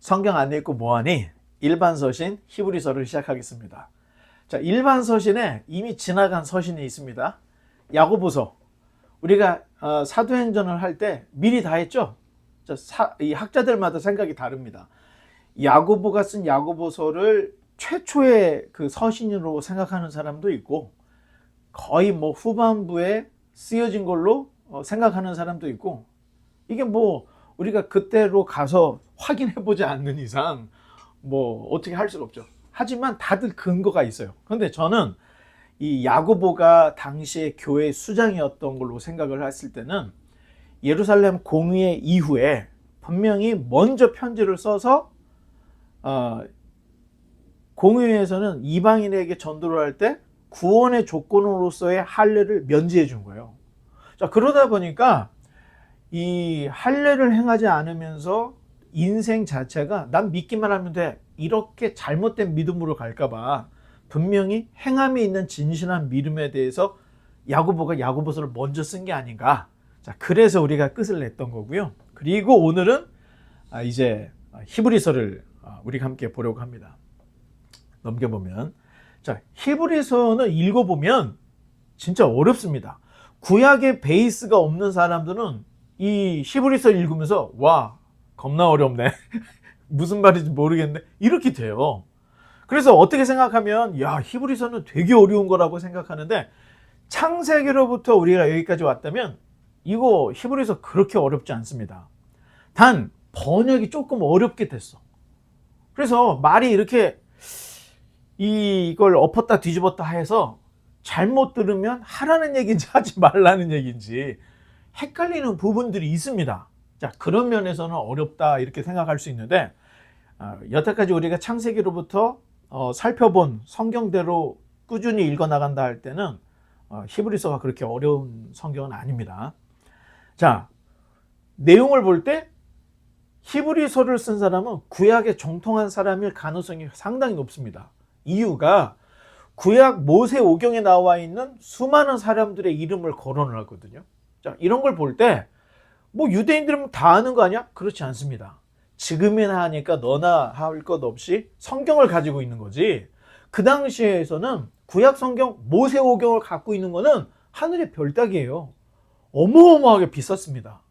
성경 안 읽고 뭐하니? 일반 서신 히브리서를 시작하겠습니다. 자, 일반 서신에 이미 지나간 서신이 있습니다. 야고보서. 우리가 사도행전을 할 때 미리 다 했죠? 이 학자들마다 생각이 다릅니다. 야고보가 쓴 야고보서를 최초의 그 서신으로 생각하는 사람도 있고, 거의 뭐 후반부에 쓰여진 걸로 생각하는 사람도 있고, 이게 뭐 우리가 그때로 가서 확인해 보지 않는 이상 뭐 어떻게 할 수가 없죠. 하지만 다들 근거가 있어요. 그런데 저는 이 야고보가 당시에 교회 수장이었던 걸로 생각을 했을 때는 예루살렘 공의회 이후에 분명히 먼저 편지를 써서 공의회에서는 이방인에게 전도를 할 때 구원의 조건으로서의 할례를 면제해 준 거예요. 자, 그러다 보니까 이 할례를 행하지 않으면서 인생 자체가 난 믿기만 하면 돼, 이렇게 잘못된 믿음으로 갈까봐 분명히 행함이 있는 진실한 믿음에 대해서 야고보가 야고보서를 먼저 쓴 게 아닌가. 자, 그래서 우리가 끝을 냈던 거고요. 그리고 오늘은 이제 히브리서를 우리가 함께 보려고 합니다. 넘겨보면, 자, 히브리서는 읽어보면 진짜 어렵습니다. 구약의 베이스가 없는 사람들은 이 히브리서 읽으면서 와, 겁나 어렵네. 무슨 말인지 모르겠네. 이렇게 돼요. 그래서 어떻게 생각하면 야, 히브리서는 되게 어려운 거라고 생각하는데, 창세기로부터 우리가 여기까지 왔다면 이거 히브리서 그렇게 어렵지 않습니다. 단 번역이 조금 어렵게 됐어. 그래서 말이 이렇게 이걸 엎었다 뒤집었다 해서 잘못 들으면 하라는 얘기인지 하지 말라는 얘기인지 헷갈리는 부분들이 있습니다. 자, 그런 면에서는 어렵다 이렇게 생각할 수 있는데, 여태까지 우리가 창세기로부터 살펴본 성경대로 꾸준히 읽어나간다 할 때는 히브리서가 그렇게 어려운 성경은 아닙니다. 자, 내용을 볼 때 히브리서를 쓴 사람은 구약에 정통한 사람일 가능성이 상당히 높습니다. 이유가 구약 모세오경에 나와 있는 수많은 사람들의 이름을 거론하거든요. 자, 이런 걸 볼 때 뭐 유대인들은 다 아는 거 아니야? 그렇지 않습니다. 지금이나 하니까 너나 할 것 없이 성경을 가지고 있는 거지, 그 당시에서는 구약 성경 모세오경을 갖고 있는 거는 하늘의 별따기예요. 어마어마하게 비쌌습니다.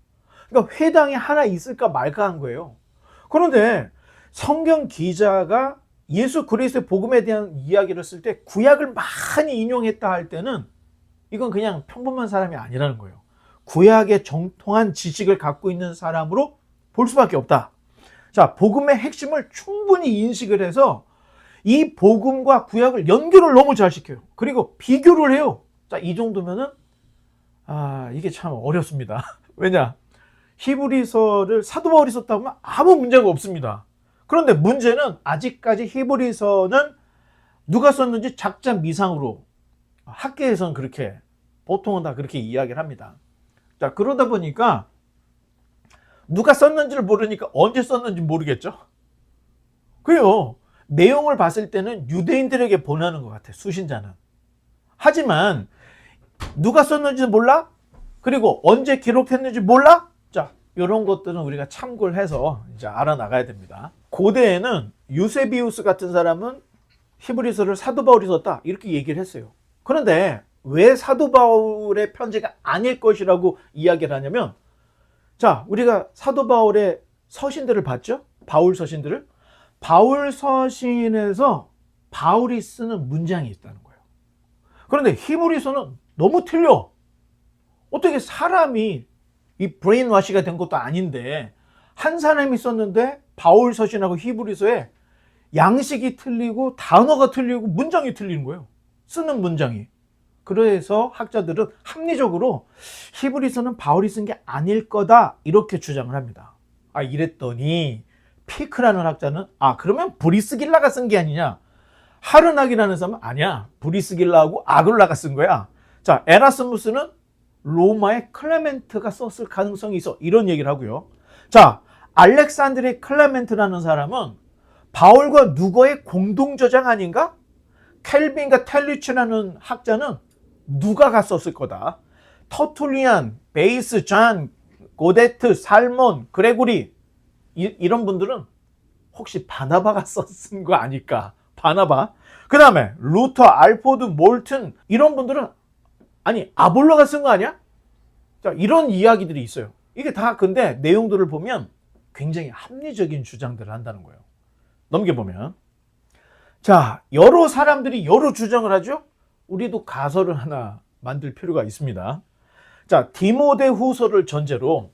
그러니까 회당이 하나 있을까 말까 한 거예요. 그런데 성경 기자가 예수 그리스도의 복음에 대한 이야기를 쓸 때 구약을 많이 인용했다 할 때는 이건 그냥 평범한 사람이 아니라는 거예요. 구약의 정통한 지식을 갖고 있는 사람으로 볼 수밖에 없다. 자, 복음의 핵심을 충분히 인식을 해서 이 복음과 구약을 연결을 너무 잘 시켜요. 그리고 비교를 해요. 자, 이 정도면은 이게 참 어렵습니다. 왜냐? 히브리서를 사도 바울이 썼다고 하면 아무 문제가 없습니다. 그런데 문제는 아직까지 히브리서는 누가 썼는지 작자 미상으로 학계에서는 그렇게 보통은 다 그렇게 이야기를 합니다. 자, 그러다 보니까 누가 썼는지를 모르니까 언제 썼는지 모르겠죠? 그래요. 내용을 봤을 때는 유대인들에게 보내는 것 같아, 수신자는. 하지만 누가 썼는지 몰라? 그리고 언제 기록했는지 몰라? 자, 이런 것들은 우리가 참고를 해서 이제 알아나가야 됩니다. 고대에는 유세비우스 같은 사람은 히브리서를 사도 바울이 썼다 이렇게 얘기를 했어요. 그런데 왜 사도 바울의 편지가 아닐 것이라고 이야기를 하냐면, 자, 우리가 사도 바울의 서신들을 봤죠? 바울 서신들을. 바울 서신에서 바울이 쓰는 문장이 있다는 거예요. 그런데 히브리서는 너무 틀려. 어떻게 사람이 이 브레인와시가 된 것도 아닌데 한 사람이 썼는데 바울 서신하고 히브리서에 양식이 틀리고 단어가 틀리고 문장이 틀리는 거예요. 쓰는 문장이. 그래서 학자들은 합리적으로 히브리서는 바울이 쓴 게 아닐 거다 이렇게 주장을 합니다. 이랬더니 피크라는 학자는 그러면 브리스길라가 쓴 게 아니냐. 하르낙이라는 사람은 아니야, 브리스길라하고 아글라가 쓴 거야. 자, 에라스무스는 로마의 클레멘트가 썼을 가능성이 있어, 이런 얘기를 하고요. 자, 알렉산드리의 클레멘트라는 사람은 바울과 누가의 공동 저작 아닌가? 켈빈과 텔리치라는 학자는 누가가 썼을 거다. 터툴리안, 베이스, 잔, 고데트, 살몬, 그레고리 이런 분들은 혹시 바나바가 쓴 거 아닐까? 바나바. 그 다음에 루터, 알포드, 몰튼 이런 분들은 아니 아볼로가 쓴 거 아니야? 자, 이런 이야기들이 있어요. 이게 다 근데 내용들을 보면 굉장히 합리적인 주장들을 한다는 거예요. 넘겨보면 자, 여러 사람들이 여러 주장을 하죠. 우리도 가설을 하나 만들 필요가 있습니다. 자, 디모데후서를 전제로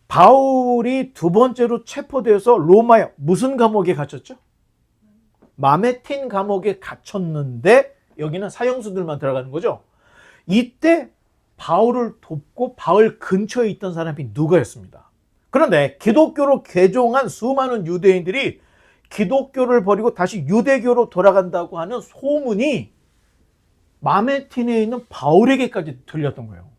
바울이 두 번째로 체포되어서 로마에 무슨 감옥에 갇혔죠? 마메틴 감옥에 갇혔는데 여기는 사형수들만 들어가는 거죠. 이때 바울을 돕고 바울 근처에 있던 사람이 누가였습니다. 그런데 기독교로 개종한 수많은 유대인들이 기독교를 버리고 다시 유대교로 돌아간다고 하는 소문이 마메틴에 있는 바울에게까지 들렸던 거예요.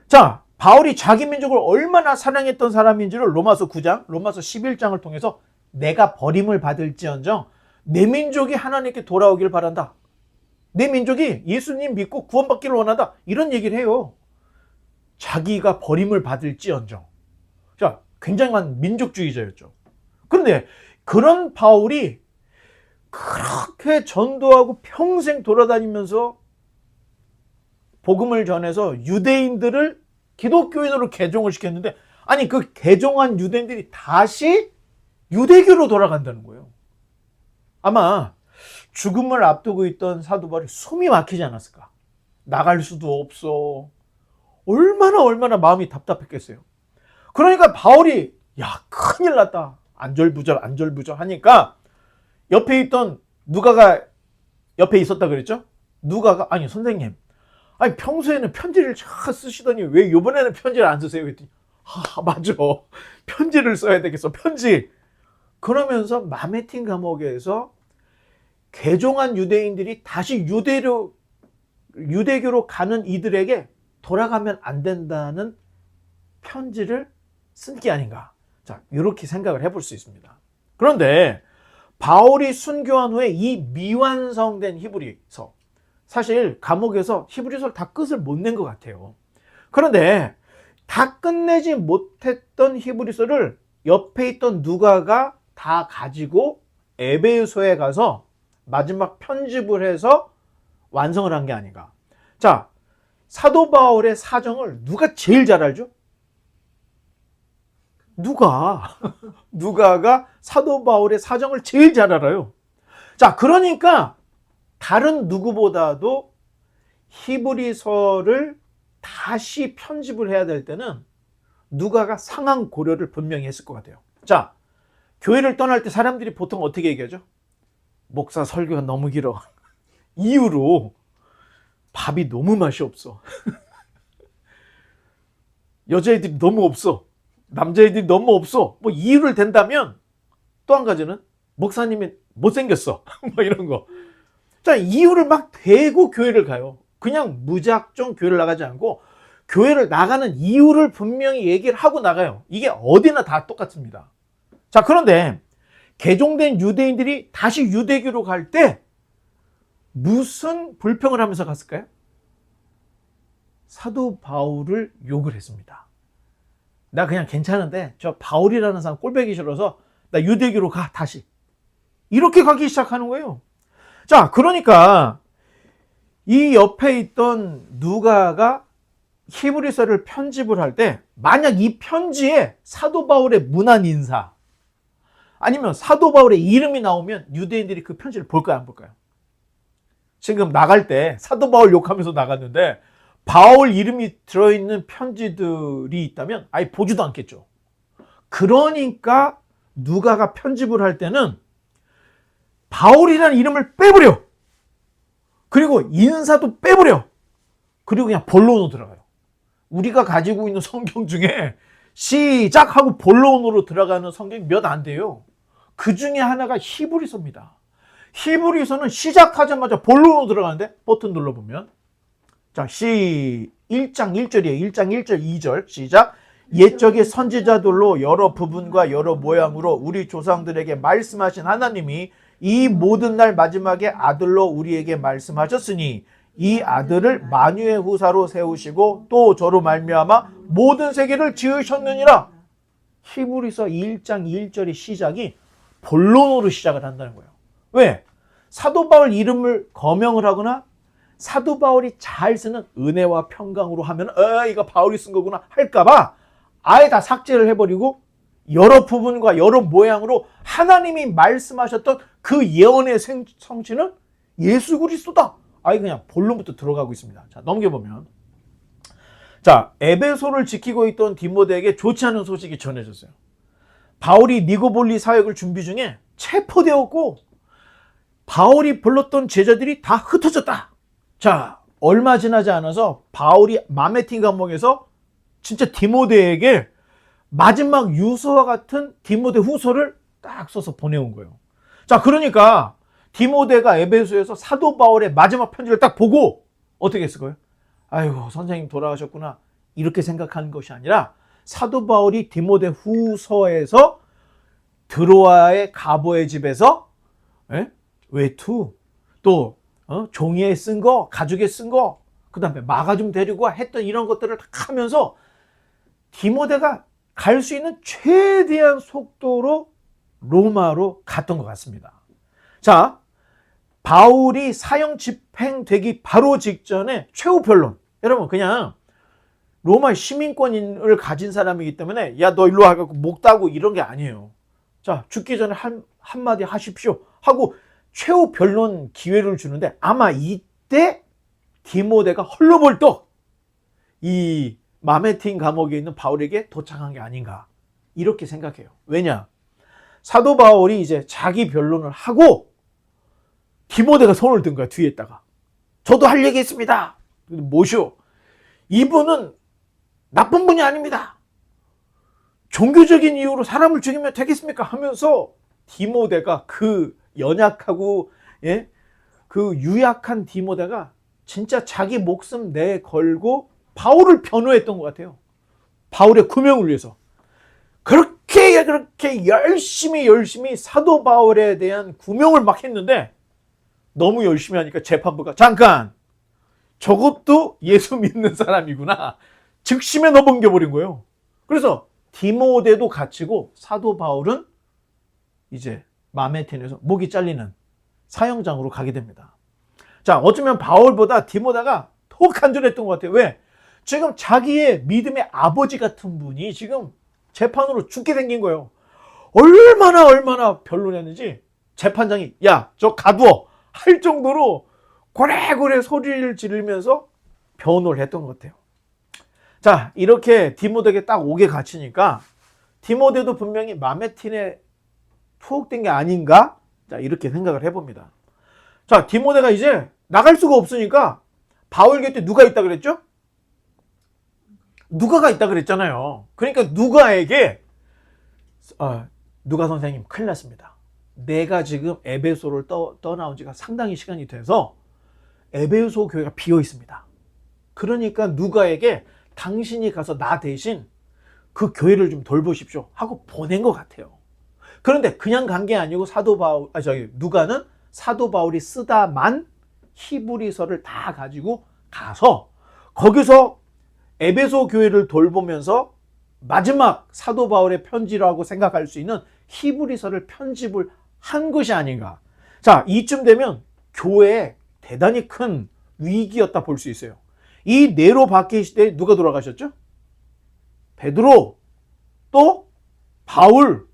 자, 바울이 자기 민족을 얼마나 사랑했던 사람인지를 로마서 9장, 로마서 11장을 통해서 내가 버림을 받을지언정 내 민족이 하나님께 돌아오길 바란다. 내 민족이 예수님 믿고 구원받기를 원한다. 이런 얘기를 해요. 자기가 버림을 받을지언정. 자, 굉장한 민족주의자였죠. 그런데 그런 바울이 그렇게 전도하고 평생 돌아다니면서 복음을 전해서 유대인들을 기독교인으로 개종을 시켰는데 아니 그 개종한 유대인들이 다시 유대교로 돌아간다는 거예요. 아마 죽음을 앞두고 있던 사도 바울이 숨이 막히지 않았을까? 나갈 수도 없어. 얼마나 마음이 답답했겠어요. 그러니까 바울이 야 큰일 났다. 안절부절 하니까 옆에 있던 누가가 옆에 있었다 그랬죠? 누가가 아니 선생님 아니 평소에는 편지를 잘 쓰시더니 왜 이번에는 편지를 안 쓰세요? 그랬더니 맞아 편지를 써야 되겠어 편지. 그러면서 마메틴 감옥에서 개종한 유대인들이 다시 유대교로 가는 이들에게 돌아가면 안 된다는 편지를 쓴 게 아닌가. 자, 이렇게 생각을 해볼 수 있습니다. 그런데 바울이 순교한 후에 이 미완성된 히브리서, 사실 감옥에서 히브리서를 다 끝을 못 낸 것 같아요. 그런데 다 끝내지 못했던 히브리서를 옆에 있던 누가가 다 가지고 에베소에 가서 마지막 편집을 해서 완성을 한 게 아닌가. 자, 사도 바울의 사정을 누가 제일 잘 알죠? 누가가 사도 바울의 사정을 제일 잘 알아요. 자, 그러니까 다른 누구보다도 히브리서를 다시 편집을 해야 될 때는 누가가 상황 고려를 분명히 했을 것 같아요. 자, 교회를 떠날 때 사람들이 보통 어떻게 얘기하죠? 목사 설교가 너무 길어. 이유로 밥이 너무 맛이 없어. 여자애들이 너무 없어. 남자애들이 너무 없어. 뭐 이유를 댄다면 또 한 가지는 목사님이 못생겼어. 뭐 이런 거. 자, 이유를 막 대고 교회를 가요. 그냥 무작정 교회를 나가지 않고 교회를 나가는 이유를 분명히 얘기를 하고 나가요. 이게 어디나 다 똑같습니다. 자, 그런데 개종된 유대인들이 다시 유대교로 갈 때 무슨 불평을 하면서 갔을까요? 사도 바울을 욕을 했습니다. 나 그냥 괜찮은데 저 바울이라는 사람 꼴보기 싫어서 나 유대교로 가 다시. 이렇게 가기 시작하는 거예요. 자, 그러니까 이 옆에 있던 누가가 히브리서를 편집을 할 때 만약 이 편지에 사도 바울의 문안 인사 아니면 사도 바울의 이름이 나오면 유대인들이 그 편지를 볼까요, 안 볼까요? 지금 나갈 때 사도 바울 욕하면서 나갔는데 바울 이름이 들어있는 편지들이 있다면 아예 보지도 않겠죠. 그러니까 누가가 편집을 할 때는 바울이라는 이름을 빼버려. 그리고 인사도 빼버려. 그리고 그냥 본론으로 들어가요. 우리가 가지고 있는 성경 중에 시작하고 본론으로 들어가는 성경이 몇 안 돼요. 그 중에 하나가 히브리서입니다. 히브리서는 시작하자마자 본론으로 들어가는데 버튼 눌러보면 자, 1장 1절이에요. 1장 1절 2절 시작. 옛적의 선지자들로 여러 부분과 여러 모양으로 우리 조상들에게 말씀하신 하나님이 이 모든 날 마지막에 아들로 우리에게 말씀하셨으니 이 아들을 만유의 후사로 세우시고 또 저로 말미암아 모든 세계를 지으셨느니라. 히브리서 1장 1절의 시작이 본론으로 시작을 한다는 거예요. 왜? 사도 바울 이름을 거명을 하거나 사도 바울이 잘 쓰는 은혜와 평강으로 하면 이거 바울이 쓴 거구나 할까봐 아예 다 삭제를 해버리고 여러 부분과 여러 모양으로 하나님이 말씀하셨던 그 예언의 성취는 예수 그리스도다. 아예 그냥 본론부터 들어가고 있습니다. 자, 넘겨보면 자, 에베소를 지키고 있던 디모데에게 좋지 않은 소식이 전해졌어요. 바울이 니고볼리 사역을 준비 중에 체포되었고 바울이 불렀던 제자들이 다 흩어졌다. 자, 얼마 지나지 않아서 바울이 마메틴 감옥에서 진짜 디모데에게 마지막 유서와 같은 디모데 후서를 딱 써서 보내온 거예요. 자, 그러니까 디모데가 에베소에서 사도 바울의 마지막 편지를 딱 보고 어떻게 했을 거예요? 아이고, 선생님 돌아가셨구나. 이렇게 생각하는 것이 아니라 사도 바울이 디모데 후서에서 드로아의 가보의 집에서 외투 또 종이에 쓴 거, 가죽에 쓴 거, 그 다음에 마가 좀 데리고 했던 이런 것들을 다 하면서 디모데가 갈 수 있는 최대한 속도로 로마로 갔던 것 같습니다. 자, 바울이 사형 집행되기 바로 직전에 최후 변론. 여러분, 그냥 로마 시민권을 가진 사람이기 때문에 야, 너 일로 와갖고 목 따고 이런 게 아니에요. 자, 죽기 전에 한마디 하십시오 하고 최후 변론 기회를 주는데 아마 이때 디모데가 헐레벌떡 이 마메틴 감옥에 있는 바울에게 도착한 게 아닌가 이렇게 생각해요. 왜냐? 사도 바울이 이제 자기 변론을 하고 디모데가 손을 든 거야, 뒤에다가. 저도 할 얘기 있습니다. 뭐시오? 이분은 나쁜 분이 아닙니다. 종교적인 이유로 사람을 죽이면 되겠습니까? 하면서 디모데가 그 연약하고 그 유약한 디모데가 진짜 자기 목숨 내걸고 바울을 변호했던 것 같아요. 바울의 구명을 위해서. 그렇게 열심히 사도 바울에 대한 구명을 막 했는데 너무 열심히 하니까 재판부가 잠깐! 저것도 예수 믿는 사람이구나. 즉심에 넘겨버린 거예요. 그래서 디모데도 갇히고 사도 바울은 이제 마메틴에서 목이 잘리는 사형장으로 가게 됩니다. 자, 어쩌면 바울보다 디모데가 더 간절했던 것 같아요. 왜? 지금 자기의 믿음의 아버지 같은 분이 지금 재판으로 죽게 생긴 거예요. 얼마나 변론했는지 재판장이 야, 저 가두어 할 정도로 고래고래 소리를 지르면서 변호를 했던 것 같아요. 자, 이렇게 디모데에게 딱 오게 갇히니까 디모데도 분명히 마메틴에 투옥된 게 아닌가? 자, 이렇게 생각을 해봅니다. 자, 디모데가 이제 나갈 수가 없으니까 바울 곁에 누가 있다 그랬죠? 누가가 있다 그랬잖아요. 그러니까 누가에게 누가 선생님 큰일 났습니다. 내가 지금 에베소를 떠나온 지가 상당히 시간이 돼서 에베소 교회가 비어 있습니다. 그러니까 누가에게 당신이 가서 나 대신 그 교회를 좀 돌보십시오 하고 보낸 것 같아요. 그런데 그냥 간 게 아니고 누가는 사도 바울이 쓰다만 히브리서를 다 가지고 가서 거기서 에베소 교회를 돌보면서 마지막 사도 바울의 편지라고 생각할 수 있는 히브리서를 편집을 한 것이 아닌가. 자, 이쯤 되면 교회에 대단히 큰 위기였다 볼 수 있어요. 이 네로 박해 시대에 누가 돌아가셨죠? 베드로, 또 바울,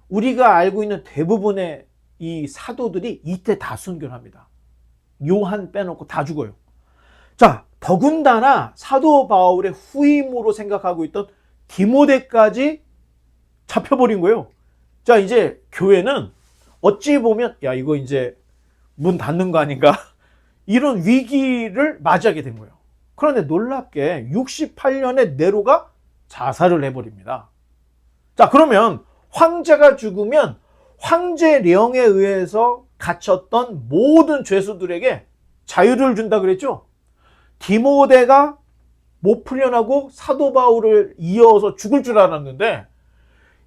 우리가 알고 있는 대부분의 이 사도들이 이때 다 순교합니다. 요한 빼놓고 다 죽어요. 자, 더군다나 사도 바울의 후임으로 생각하고 있던 디모데까지 잡혀버린 거예요. 자, 이제 교회는 어찌 보면 야, 이거 이제 문 닫는 거 아닌가? 이런 위기를 맞이하게 된 거예요. 그런데 놀랍게 68년에 네로가 자살을 해버립니다. 자, 그러면 황제가 죽으면 황제령에 의해서 갇혔던 모든 죄수들에게 자유를 준다 그랬죠? 디모데가 못 풀려나고 사도 바울을 이어서 죽을 줄 알았는데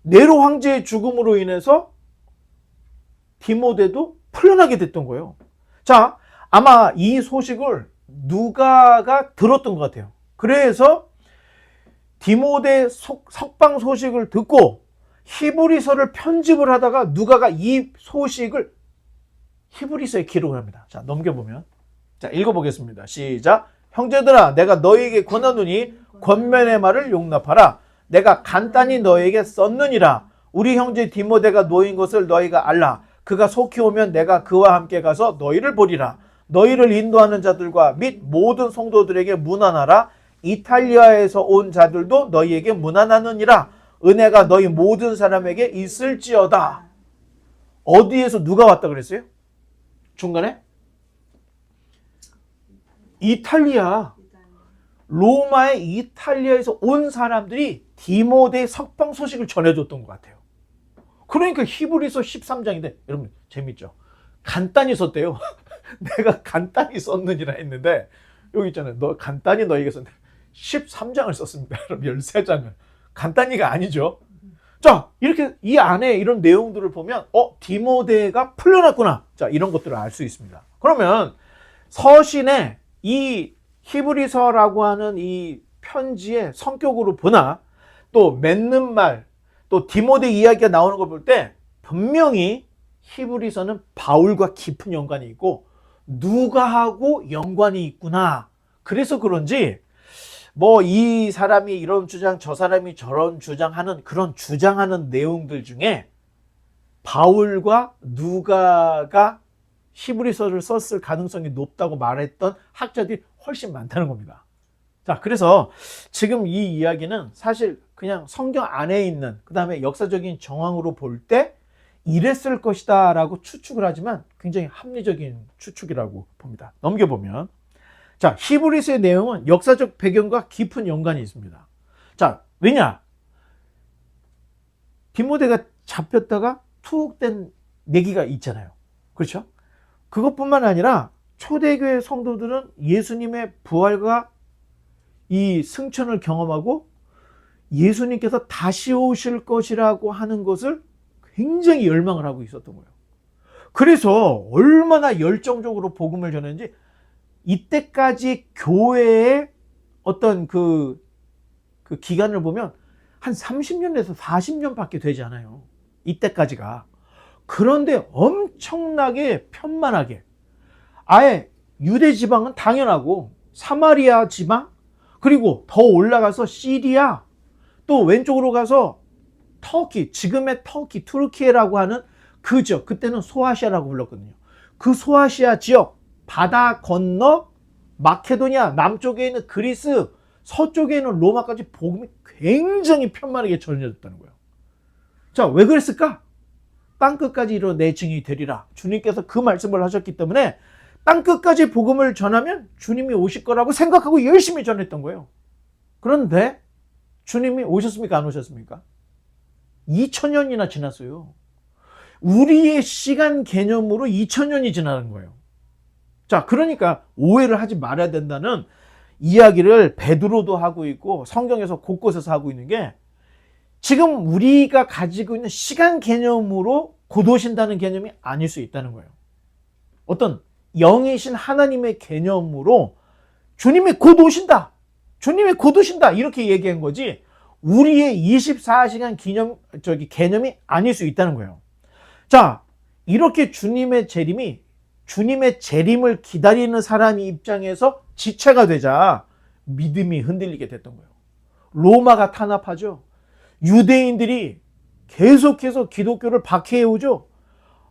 네로 황제의 죽음으로 인해서 디모데도 풀려나게 됐던 거예요. 자, 아마 이 소식을 누가가 들었던 것 같아요. 그래서 디모데 석방 소식을 듣고 히브리서를 편집을 하다가 누가가 이 소식을 히브리서에 기록을 합니다. 자, 넘겨보면. 자, 읽어보겠습니다. 시작. 형제들아, 내가 너희에게 권하노니 권면의 말을 용납하라. 내가 간단히 너희에게 썼느니라. 우리 형제 디모데가 놓인 것을 너희가 알라. 그가 속히 오면 내가 그와 함께 가서 너희를 보리라. 너희를 인도하는 자들과 및 모든 성도들에게 문안하라. 이탈리아에서 온 자들도 너희에게 문안하느니라. 은혜가 너희 모든 사람에게 있을지어다. 어디에서 누가 왔다 그랬어요? 중간에? 이탈리아. 로마의 이탈리아에서 온 사람들이 디모데의 석방 소식을 전해줬던 것 같아요. 그러니까 히브리서 13장인데 여러분 재밌죠? 간단히 썼대요. 내가 간단히 썼느니라 했는데 여기 있잖아요. 너 간단히 너에게 썼는데 13장을 썼습니다. 그럼 13장을. 간단히가 아니죠. 자, 이렇게 이 안에 이런 내용들을 보면 디모데가 풀려났구나. 자, 이런 것들을 알 수 있습니다. 그러면 서신에 이 히브리서라고 하는 이 편지의 성격으로 보나 또 맺는 말, 또 디모데 이야기가 나오는 걸 볼 때 분명히 히브리서는 바울과 깊은 연관이 있고 누가하고 연관이 있구나. 그래서 그런지 뭐 이 사람이 이런 주장, 저 사람이 저런 주장하는 그런 주장하는 내용들 중에 바울과 누가가 히브리서를 썼을 가능성이 높다고 말했던 학자들이 훨씬 많다는 겁니다. 자, 그래서 지금 이 이야기는 사실 그냥 성경 안에 있는 그 다음에 역사적인 정황으로 볼 때 이랬을 것이다 라고 추측을 하지만 굉장히 합리적인 추측이라고 봅니다. 넘겨보면 자, 히브리서의 내용은 역사적 배경과 깊은 연관이 있습니다. 자, 왜냐? 디모데가 잡혔다가 투옥된 내기가 있잖아요. 그렇죠? 그것뿐만 아니라 초대교회 성도들은 예수님의 부활과 이 승천을 경험하고 예수님께서 다시 오실 것이라고 하는 것을 굉장히 열망을 하고 있었던 거예요. 그래서 얼마나 열정적으로 복음을 전했는지 이때까지 교회의 어떤 그 기간을 보면 한 30년에서 40년밖에 되지 않아요. 이때까지가. 그런데 엄청나게 편만하게 아예 유대 지방은 당연하고 사마리아 지방 그리고 더 올라가서 시리아 또 왼쪽으로 가서 터키, 지금의 터키, 투르키에라고 하는 그 지역, 그때는 소아시아라고 불렀거든요. 그 소아시아 지역 바다 건너 마케도니아 남쪽에 있는 그리스 서쪽에 있는 로마까지 복음이 굉장히 편만하게 전해졌다는 거예요. 자, 왜 그랬을까? 땅끝까지 이르러 내 증인이 되리라. 주님께서 그 말씀을 하셨기 때문에 땅끝까지 복음을 전하면 주님이 오실 거라고 생각하고 열심히 전했던 거예요. 그런데 주님이 오셨습니까? 안 오셨습니까? 2000년이나 지났어요. 우리의 시간 개념으로 2000년이 지나는 거예요. 자, 그러니까 오해를 하지 말아야 된다는 이야기를 베드로도 하고 있고 성경에서 곳곳에서 하고 있는 게 지금 우리가 가지고 있는 시간 개념으로 곧 오신다는 개념이 아닐 수 있다는 거예요. 어떤 영이신 하나님의 개념으로 주님이 곧 오신다. 주님이 곧 오신다. 이렇게 얘기한 거지 우리의 24시간 개념이 아닐 수 있다는 거예요. 자, 이렇게 주님의 재림을 기다리는 사람의 입장에서 지체가 되자 믿음이 흔들리게 됐던 거예요. 로마가 탄압하죠. 유대인들이 계속해서 기독교를 박해해오죠.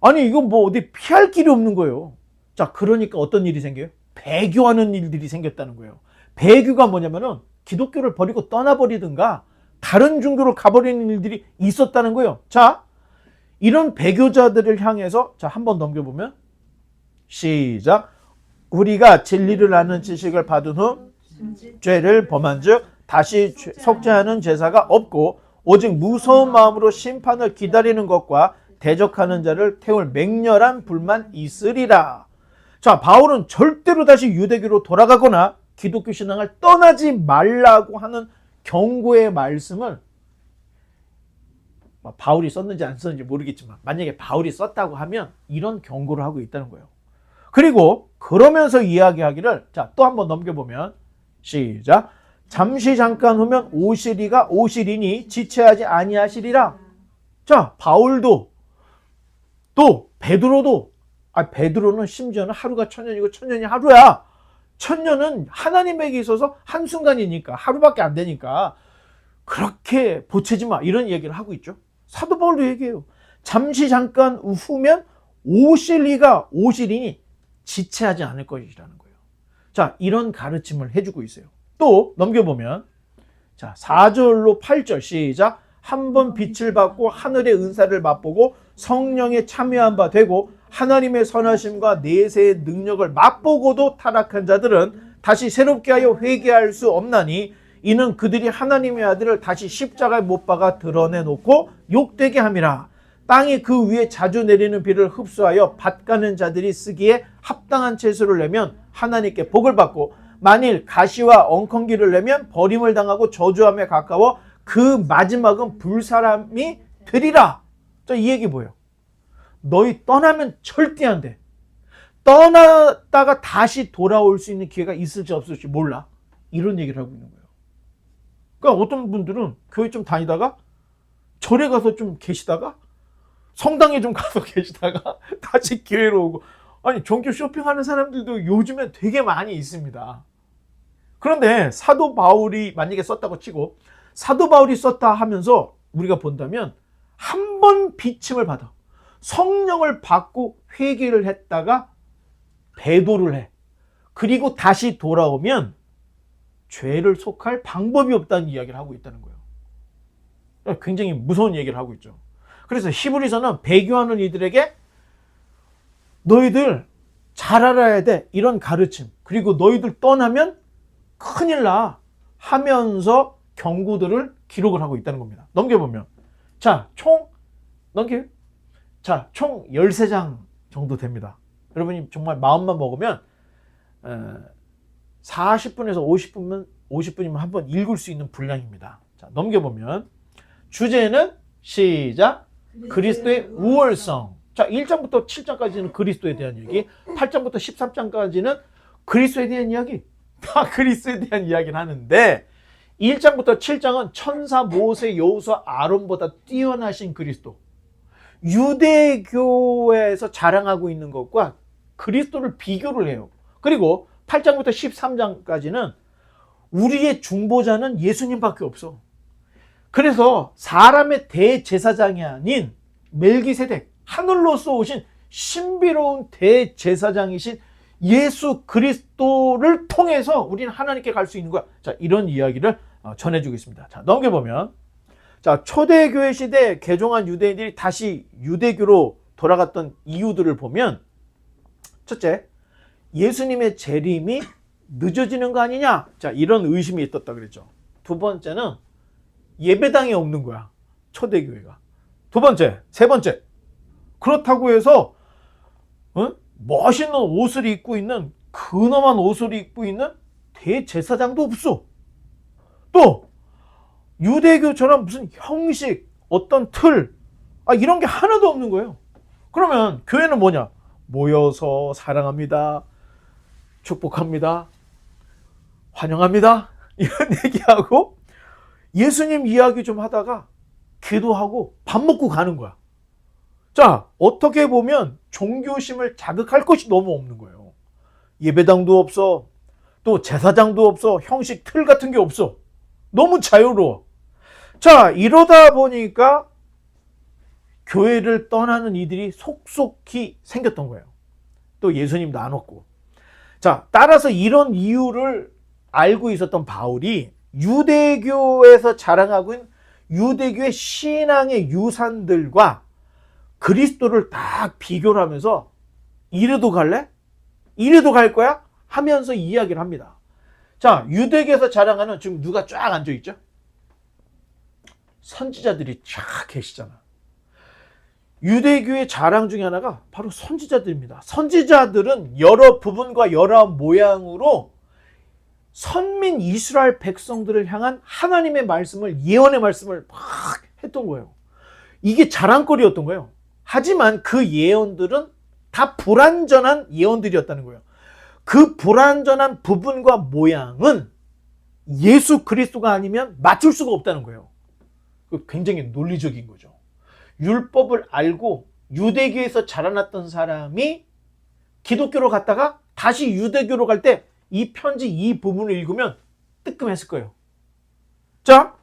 아니 이건 뭐 어디 피할 길이 없는 거예요. 자, 그러니까 어떤 일이 생겨요? 배교하는 일들이 생겼다는 거예요. 배교가 뭐냐면은 기독교를 버리고 떠나버리든가 다른 종교로 가버리는 일들이 있었다는 거예요. 자, 이런 배교자들을 향해서 자, 한번 넘겨보면 시작. 우리가 진리를 아는 지식을 받은 후 죄를 범한 즉 다시 속죄하는 제사가 없고 오직 무서운 마음으로 심판을 기다리는 것과 대적하는 자를 태울 맹렬한 불만 있으리라. 자, 바울은 절대로 다시 유대교로 돌아가거나 기독교 신앙을 떠나지 말라고 하는 경고의 말씀을 바울이 썼는지 안 썼는지 모르겠지만 만약에 바울이 썼다고 하면 이런 경고를 하고 있다는 거예요. 그리고 그러면서 이야기하기를 자, 또 한번 넘겨보면 시작. 잠시 잠깐 후면 오시리가 오시리니 지체하지 아니하시리라. 자, 바울도 또 베드로도, 베드로는 심지어는 하루가 천년이고 천년이 하루야. 천년은 하나님에게 있어서 한순간이니까, 하루밖에 안 되니까 그렇게 보채지 마, 이런 얘기를 하고 있죠. 사도 바울도 얘기해요. 잠시 잠깐 후면 오시리니 지체하지 않을 것이라는 거예요. 자, 이런 가르침을 해주고 있어요. 또 넘겨보면, 자, 4절로 8절 시작. 한 번 빛을 받고 하늘의 은사를 맛보고 성령에 참여한 바 되고 하나님의 선하심과 내세의 능력을 맛보고도 타락한 자들은 다시 새롭게 하여 회개할 수 없나니 이는 그들이 하나님의 아들을 다시 십자가에 못 박아 드러내놓고 욕되게 함이라. 땅이 그 위에 자주 내리는 비를 흡수하여 밭가는 자들이 쓰기에 합당한 채소를 내면 하나님께 복을 받고 만일 가시와 엉겅기를 내면 버림을 당하고 저주함에 가까워 그 마지막은 불사람이 되리라. 자, 이 얘기 뭐예요? 너희 떠나면 절대 안 돼. 떠났다가 다시 돌아올 수 있는 기회가 있을지 없을지 몰라. 이런 얘기를 하고 있는 거예요. 그러니까 어떤 분들은 교회 좀 다니다가 절에 가서 좀 계시다가 성당에 좀 가서 계시다가 다시 교회로 오고, 아니 종교 쇼핑하는 사람들도 요즘에 되게 많이 있습니다. 그런데 사도 바울이 만약에 썼다고 치고 사도 바울이 썼다 하면서 우리가 본다면 한 번 비침을 받아 성령을 받고 회개를 했다가 배도를 해. 그리고 다시 돌아오면 죄를 속할 방법이 없다는 이야기를 하고 있다는 거예요. 굉장히 무서운 얘기를 하고 있죠. 그래서 히브리서는 배교하는 이들에게 너희들 잘 알아야 돼, 이런 가르침, 그리고 너희들 떠나면 큰일 나 하면서 경고들을 기록을 하고 있다는 겁니다. 넘겨보면, 자, 총 13장 정도 됩니다. 여러분이 정말 마음만 먹으면 40분에서 50분이면 한번 읽을 수 있는 분량입니다. 자, 넘겨보면 주제는 시작. 그리스도의 우월성. 자, 1장부터 7장까지는 그리스도에 대한 얘기, 8장부터 13장까지는 그리스도에 대한 이야기, 다 그리스도에 대한 이야기를 하는데 1장부터 7장은 천사 모세, 여호수아, 아론보다 뛰어나신 그리스도, 유대교에서 자랑하고 있는 것과 그리스도를 비교를 해요. 그리고 8장부터 13장까지는 우리의 중보자는 예수님밖에 없어. 그래서 사람의 대제사장이 아닌 멜기세덱, 하늘로서 오신 신비로운 대제사장이신 예수 그리스도를 통해서 우리는 하나님께 갈 수 있는 거야. 자, 이런 이야기를 전해주고 있습니다. 자, 넘겨보면, 자, 초대교회 시대 개종한 유대인들이 다시 유대교로 돌아갔던 이유들을 보면, 첫째, 예수님의 재림이 늦어지는 거 아니냐? 자, 이런 의심이 있었다 그랬죠. 두 번째는 예배당이 없는 거야, 초대교회가. 두 번째, 세 번째, 그렇다고 해서 멋있는 옷을 입고 있는, 근엄한 옷을 입고 있는 대제사장도 없어. 또 유대교처럼 무슨 형식, 어떤 틀, 이런 게 하나도 없는 거예요. 그러면 교회는 뭐냐? 모여서 사랑합니다, 축복합니다, 환영합니다, 이런 얘기하고 예수님 이야기 좀 하다가 기도하고 밥 먹고 가는 거야. 자, 어떻게 보면 종교심을 자극할 것이 너무 없는 거예요. 예배당도 없어, 또 제사장도 없어, 형식 틀 같은 게 없어. 너무 자유로워. 자, 이러다 보니까 교회를 떠나는 이들이 속속히 생겼던 거예요. 또 예수님도 안 왔고. 자, 따라서 이런 이유를 알고 있었던 바울이 유대교에서 자랑하고 있는 유대교의 신앙의 유산들과 그리스도를 딱 비교를 하면서 이래도 갈래? 이래도 갈 거야? 하면서 이야기를 합니다. 자, 유대교에서 자랑하는, 지금 누가 쫙 앉아있죠? 선지자들이 쫙 계시잖아. 유대교의 자랑 중에 하나가 바로 선지자들입니다. 선지자들은 여러 부분과 여러 모양으로 선민 이스라엘 백성들을 향한 하나님의 말씀을, 예언의 말씀을 막 했던 거예요. 이게 자랑거리였던 거예요. 하지만 그 예언들은 다 불완전한 예언들이었다는 거예요. 그 불완전한 부분과 모양은 예수 그리스도가 아니면 맞출 수가 없다는 거예요. 굉장히 논리적인 거죠. 율법을 알고 유대교에서 자라났던 사람이 기독교로 갔다가 다시 유대교로 갈 때 이 편지 이 부분을 읽으면 뜨끔했을 거예요. 자,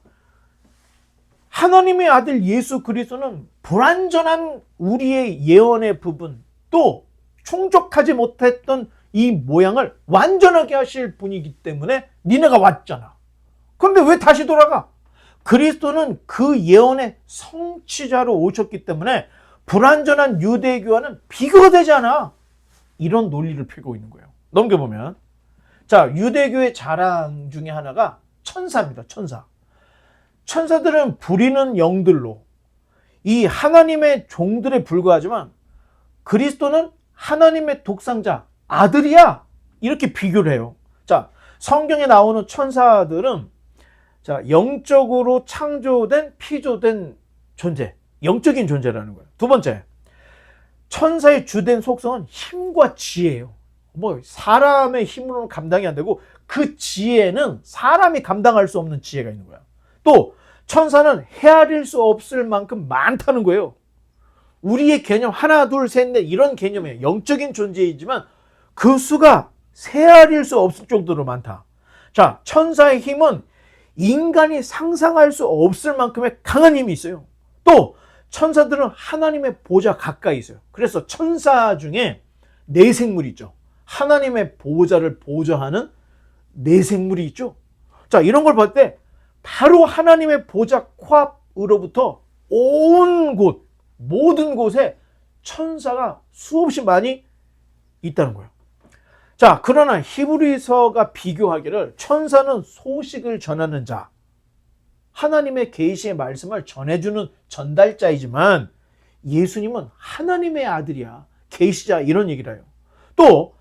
하나님의 아들 예수 그리스도는 불완전한 우리의 예언의 부분, 또 충족하지 못했던 이 모양을 완전하게 하실 분이기 때문에 니네가 왔잖아. 그런데 왜 다시 돌아가? 그리스도는 그 예언의 성취자로 오셨기 때문에 불완전한 유대교와는 비교가 되지 않아. 이런 논리를 펴고 있는 거예요. 넘겨보면, 자, 유대교의 자랑 중에 하나가 천사입니다. 천사. 천사들은 부리는 영들로 이 하나님의 종들에 불과하지만 그리스도는 하나님의 독생자, 아들이야. 이렇게 비교를 해요. 자, 성경에 나오는 천사들은 자, 영적으로 창조된, 피조된 존재, 영적인 존재라는 거예요. 두 번째, 천사의 주된 속성은 힘과 지혜예요. 뭐 사람의 힘으로는 감당이 안 되고 그 지혜는 사람이 감당할 수 없는 지혜가 있는 거야. 또 천사는 헤아릴 수 없을 만큼 많다는 거예요. 우리의 개념 하나, 둘, 셋, 넷 이런 개념이에요. 영적인 존재이지만 그 수가 헤아릴 수 없을 정도로 많다. 자, 천사의 힘은 인간이 상상할 수 없을 만큼의 강한 힘이 있어요. 또 천사들은 하나님의 보좌 가까이 있어요. 그래서 천사 중에 네 생물이 있죠. 하나님의 보좌를 보좌하는 네 생물이 있죠. 자, 이런 걸 볼 때 바로 하나님의 보좌 코앞으로부터 온 곳, 모든 곳에 천사가 수없이 많이 있다는 거예요. 자, 그러나 히브리서가 비교하기를 천사는 소식을 전하는 자, 하나님의 계시의 말씀을 전해주는 전달자이지만 예수님은 하나님의 아들이야, 계시자, 이런 얘기를 해요. 또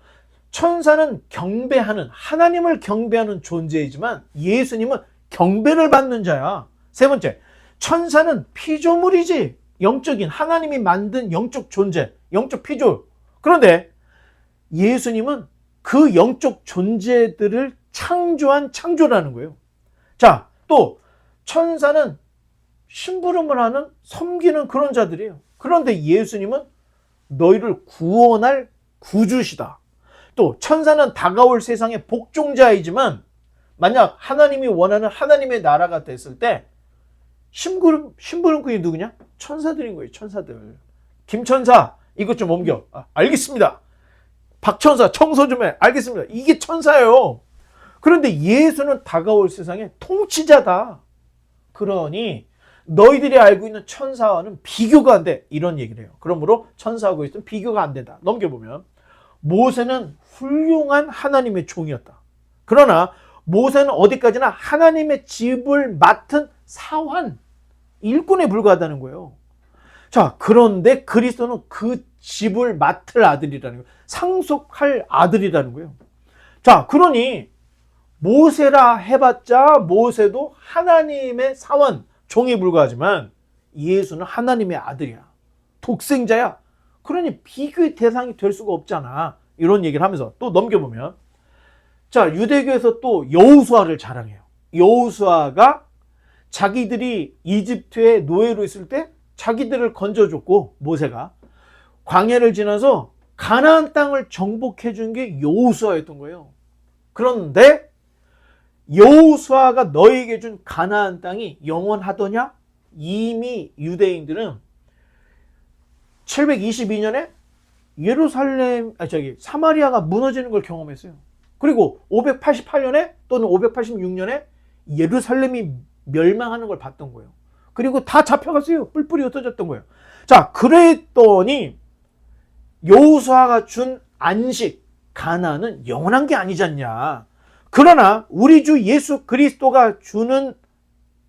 천사는 경배하는, 하나님을 경배하는 존재이지만 예수님은 경배를 받는 자야. 세 번째, 천사는 피조물이지, 영적인 하나님이 만든 영적 존재, 영적 피조. 그런데 예수님은 그 영적 존재들을 창조한 창조라는 거예요. 자, 또 천사는 심부름을 하는, 섬기는 그런 자들이에요. 그런데 예수님은 너희를 구원할 구주시다. 또 천사는 다가올 세상의 복종자이지만 만약 하나님이 원하는 하나님의 나라가 됐을 때 심부름꾼이 누구냐? 천사들인 거예요. 천사들. 김천사 이것 좀 옮겨. 알겠습니다. 박천사 청소 좀 해. 알겠습니다. 이게 천사예요. 그런데 예수는 다가올 세상의 통치자다. 그러니 너희들이 알고 있는 천사와는 비교가 안 돼. 이런 얘기를 해요. 그러므로 천사하고 있으면 비교가 안 된다. 넘겨보면 모세는 훌륭한 하나님의 종이었다. 그러나 모세는 어디까지나 하나님의 집을 맡은 사환, 일꾼에 불과하다는 거예요. 자, 그런데 그리스도는 그 집을 맡을 아들이라는 거예요. 상속할 아들이라는 거예요. 자, 그러니 모세라 해봤자 모세도 하나님의 사원, 종에 불과하지만 예수는 하나님의 아들이야. 독생자야. 그러니 비교의 대상이 될 수가 없잖아. 이런 얘기를 하면서 또 넘겨보면, 자, 유대교에서 또 여호수아를 자랑해요. 여호수아가 자기들이 이집트의 노예로 있을 때 자기들을 건져줬고, 모세가 광야를 지나서 가나안 땅을 정복해 준 게 여호수아였던 거예요. 그런데 여호수아가 너에게 준 가나안 땅이 영원하더냐? 이미 유대인들은 722년에 사마리아가 무너지는 걸 경험했어요. 그리고 588년에 또는 586년에 예루살렘이 멸망하는 걸 봤던 거예요. 그리고 다 잡혀갔어요. 뿔뿔이 흩어졌던 거예요. 자, 그랬더니 여호수아가 준 안식, 가나안은 영원한 게 아니지 않냐. 그러나 우리 주 예수 그리스도가 주는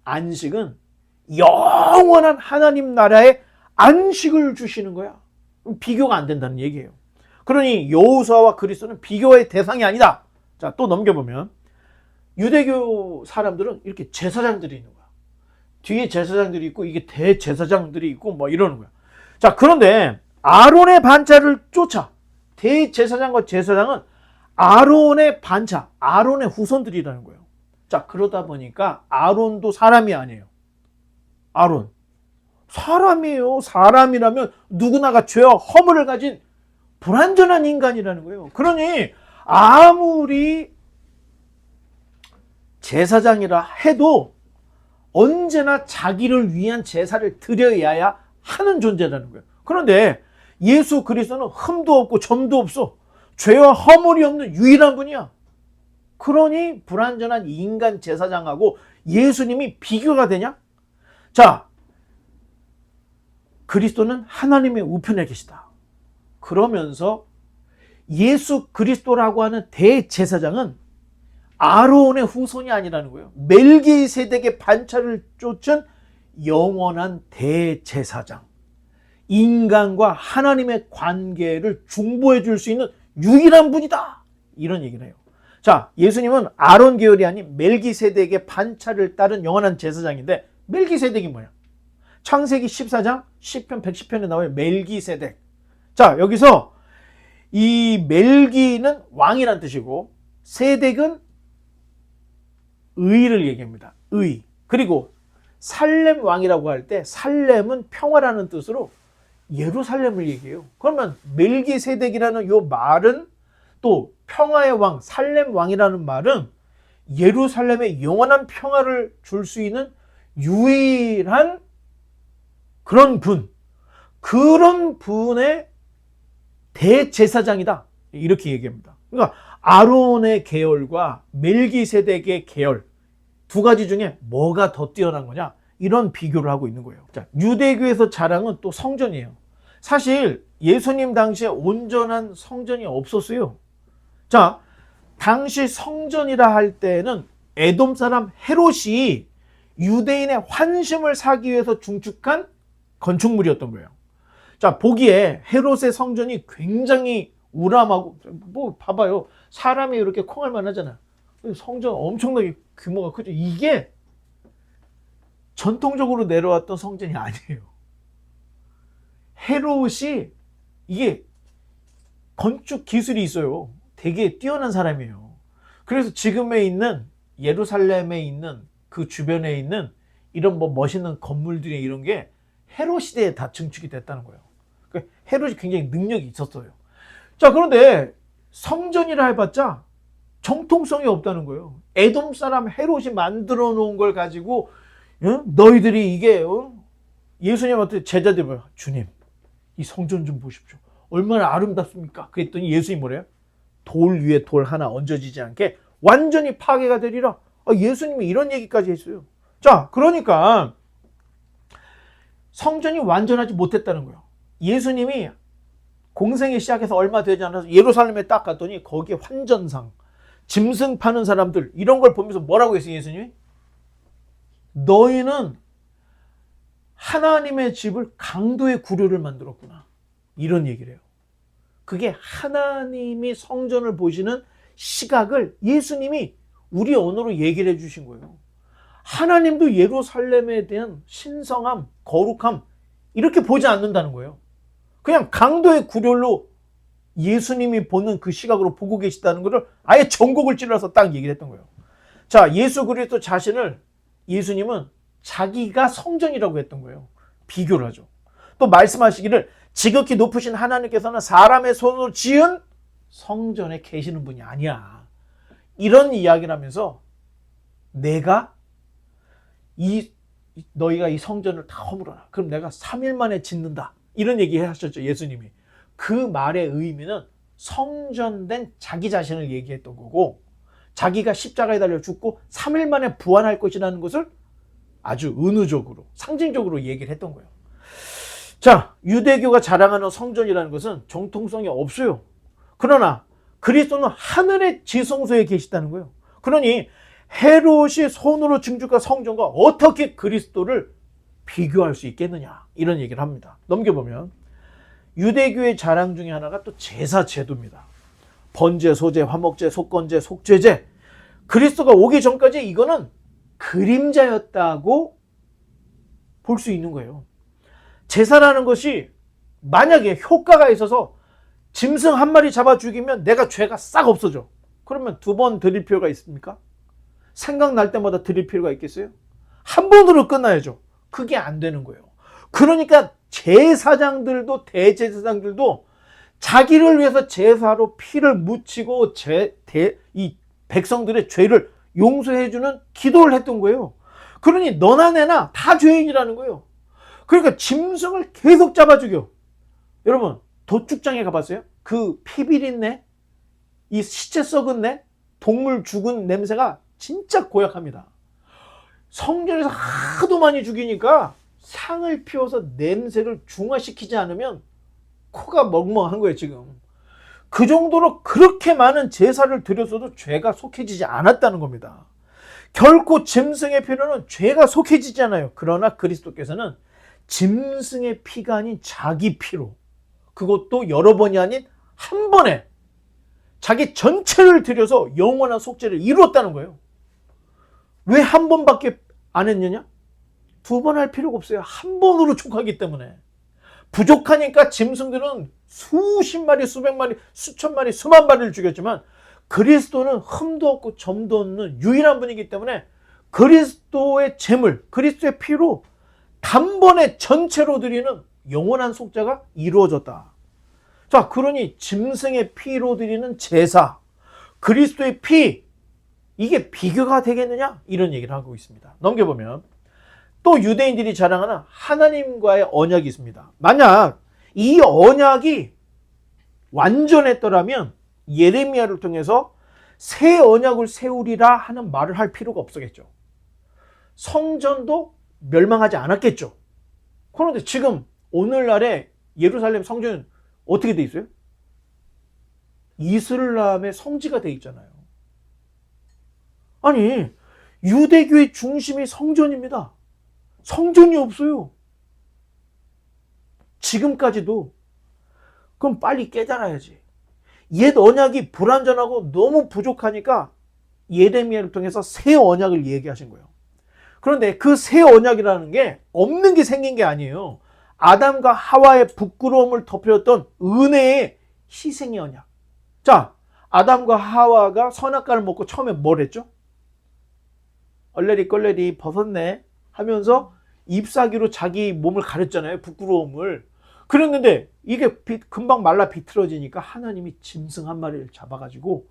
안식은 영원한 하나님 나라의 안식을 주시는 거야. 비교가 안 된다는 얘기예요. 그러니 여호수아와 그리스도는 비교의 대상이 아니다. 자, 또 넘겨보면 유대교 사람들은 이렇게 제사장들이 있는 거야. 뒤에 제사장들이 있고 이게 대제사장들이 있고 뭐 이러는 거야. 자, 그런데 아론의 반차를 쫓아, 대제사장과 제사장은 아론의 반차, 아론의 후손들이라는 거예요. 자, 그러다 보니까 아론도 사람이 아니에요. 아론. 사람이에요. 사람이라면 누구나가 죄와 허물을 가진 불완전한 인간이라는 거예요. 그러니 아무리 제사장이라 해도 언제나 자기를 위한 제사를 드려야 하는 존재라는 거예요. 그런데 예수 그리스도는 흠도 없고 점도 없어. 죄와 허물이 없는 유일한 분이야. 그러니 불완전한 인간 제사장하고 예수님이 비교가 되냐? 자, 그리스도는 하나님의 우편에 계시다. 그러면서 예수 그리스도라고 하는 대제사장은 아론의 후손이 아니라는 거예요. 멜기세덱의 반차를 쫓은 영원한 대제사장. 인간과 하나님의 관계를 중보해 줄 수 있는 유일한 분이다. 이런 얘기를 해요. 자, 예수님은 아론 계열이 아닌 멜기세덱의 반차를 따른 영원한 제사장인데 멜기세덱이 뭐야? 창세기 14장 10편 110편에 나와요. 멜기세덱. 자, 여기서 이 멜기는 왕이란 뜻이고 세덱은 의를 얘기합니다. 의. 그리고 살렘 왕이라고 할 때 살렘은 평화라는 뜻으로 예루살렘을 얘기해요. 그러면 멜기세덱이라는 이 말은 또 평화의 왕, 살렘 왕이라는 말은 예루살렘에 영원한 평화를 줄 수 있는 유일한 그런 분, 그런 분의 대제사장이다. 이렇게 얘기합니다. 그러니까 아론의 계열과 멜기세덱의 계열 두 가지 중에 뭐가 더 뛰어난 거냐? 이런 비교를 하고 있는 거예요. 자, 유대교에서 자랑은 또 성전이에요. 사실 예수님 당시에 온전한 성전이 없었어요. 자, 당시 성전이라 할 때는 에돔 사람 헤롯이 유대인의 환심을 사기 위해서 중축한 건축물이었던 거예요. 자, 보기에 헤롯의 성전이 굉장히 우람하고, 뭐 봐봐요. 사람이 이렇게 콩알만 하잖아. 성전 엄청나게 규모가 크죠. 이게 전통적으로 내려왔던 성전이 아니에요. 헤롯이 이게 건축 기술이 있어요. 되게 뛰어난 사람이에요. 그래서 지금에 있는 예루살렘에 있는 그 주변에 있는 이런 뭐 멋있는 건물들이 이런 게 헤롯 시대에 다 증축이 됐다는 거예요. 그러니까 헤롯이 굉장히 능력이 있었어요. 자, 그런데 성전이라 해봤자 정통성이 없다는 거예요. 에돔 사람 헤롯이 만들어 놓은 걸 가지고 너희들이 이게 예수님한테 제자들 주님 이 성전 좀 보십시오. 얼마나 아름답습니까? 그랬더니 예수님이 뭐래요? 돌 위에 돌 하나 얹어지지 않게 완전히 파괴가 되리라. 예수님이 이런 얘기까지 했어요. 자, 그러니까 성전이 완전하지 못했다는 거예요. 예수님이 공생에 시작해서 얼마 되지 않아서 예루살렘에 딱 갔더니 거기에 환전상, 짐승 파는 사람들 이런 걸 보면서 뭐라고 했어요, 예수님이? 너희는 하나님의 집을 강도의 구류를 만들었구나. 이런 얘기를 해요. 그게 하나님이 성전을 보시는 시각을 예수님이 우리 언어로 얘기를 해주신 거예요. 하나님도 예루살렘에 대한 신성함, 거룩함 이렇게 보지 않는다는 거예요. 그냥 강도의 구렬로 예수님이 보는 그 시각으로 보고 계시다는 것을 아예 전곡을 찔러서 딱 얘기를 했던 거예요. 자, 예수 그리스도 자신을 예수님은 자기가 성전이라고 했던 거예요. 비교를 하죠. 또 말씀하시기를 지극히 높으신 하나님께서는 사람의 손으로 지은 성전에 계시는 분이 아니야. 이런 이야기를 하면서 내가 너희가 이 성전을 다 허물어라. 그럼 내가 3일 만에 짓는다. 이런 얘기 하셨죠, 예수님이. 그 말의 의미는 성전된 자기 자신을 얘기했던 거고 자기가 십자가에 달려 죽고 3일 만에 부활할 것이라는 것을 아주 은유적으로 상징적으로 얘기를 했던 거예요. 자, 유대교가 자랑하는 성전이라는 것은 정통성이 없어요. 그러나 그리스도는 하늘의 지성소에 계시다는 거예요. 그러니 헤롯이 손으로 증축한 성전과 어떻게 그리스도를 비교할 수 있겠느냐 이런 얘기를 합니다. 넘겨보면 유대교의 자랑 중에 하나가 또 제사 제도입니다. 번제, 소제, 화목제, 속건제, 속죄제. 그리스도가 오기 전까지 이거는 그림자였다고 볼 수 있는 거예요. 제사라는 것이 만약에 효과가 있어서 짐승 한 마리 잡아 죽이면 내가 죄가 싹 없어져. 그러면 2번 드릴 필요가 있습니까? 생각날 때마다 드릴 필요가 있겠어요? 한 번으로 끝나야죠. 그게 안 되는 거예요. 그러니까 제사장들도 대제사장들도 자기를 위해서 제사로 피를 묻히고 이 백성들의 죄를 용서해주는 기도를 했던 거예요. 그러니 너나 내나 다 죄인이라는 거예요. 그러니까 짐승을 계속 잡아 죽여. 여러분 도축장에 가봤어요? 그 피 비린내, 이 시체 썩은 내, 동물 죽은 냄새가 진짜 고약합니다. 성전에서 하도 많이 죽이니까 상을 피워서 냄새를 중화시키지 않으면 코가 멍멍한 거예요 지금. 그 정도로 그렇게 많은 제사를 드렸어도 죄가 속해지지 않았다는 겁니다. 결코 짐승의 피로는 죄가 속해지지 않아요. 그러나 그리스도께서는 짐승의 피가 아닌 자기 피로, 그것도 여러 번이 아닌 한 번에 자기 전체를 들여서 영원한 속죄를 이루었다는 거예요. 왜 한 번밖에 안 했느냐? 두 번 할 필요가 없어요. 한 번으로 족하기 때문에. 부족하니까 짐승들은 수십 마리, 수백 마리, 수천 마리, 수만 마리를 죽였지만 그리스도는 흠도 없고 점도 없는 유일한 분이기 때문에 그리스도의 제물, 그리스도의 피로 단번에 전체로 드리는 영원한 속죄가 이루어졌다. 자, 그러니 짐승의 피로 드리는 제사, 그리스도의 피, 이게 비교가 되겠느냐? 이런 얘기를 하고 있습니다. 넘겨보면 또 유대인들이 자랑하는 하나님과의 언약이 있습니다. 만약 이 언약이 완전했더라면 예레미야를 통해서 새 언약을 세우리라 하는 말을 할 필요가 없었겠죠. 성전도 멸망하지 않았겠죠. 그런데 지금 오늘날의 예루살렘 성전은 어떻게 돼 있어요? 이슬람의 성지가 돼 있잖아요. 아니, 유대교의 중심이 성전입니다. 성전이 없어요. 지금까지도. 그럼 빨리 깨달아야지. 옛 언약이 불완전하고 너무 부족하니까 예레미야를 통해서 새 언약을 얘기하신 거예요. 그런데 그 새 언약이라는 게 없는 게 생긴 게 아니에요. 아담과 하와의 부끄러움을 덮였던 은혜의 희생의 언약. 자, 아담과 하와가 선악과를 먹고 처음에 뭘 했죠? 얼레리 껄레리 벗었네 하면서 잎사귀로 자기 몸을 가렸잖아요. 부끄러움을. 그랬는데 이게 금방 말라 비틀어지니까 하나님이 짐승 한 마리를 잡아가지고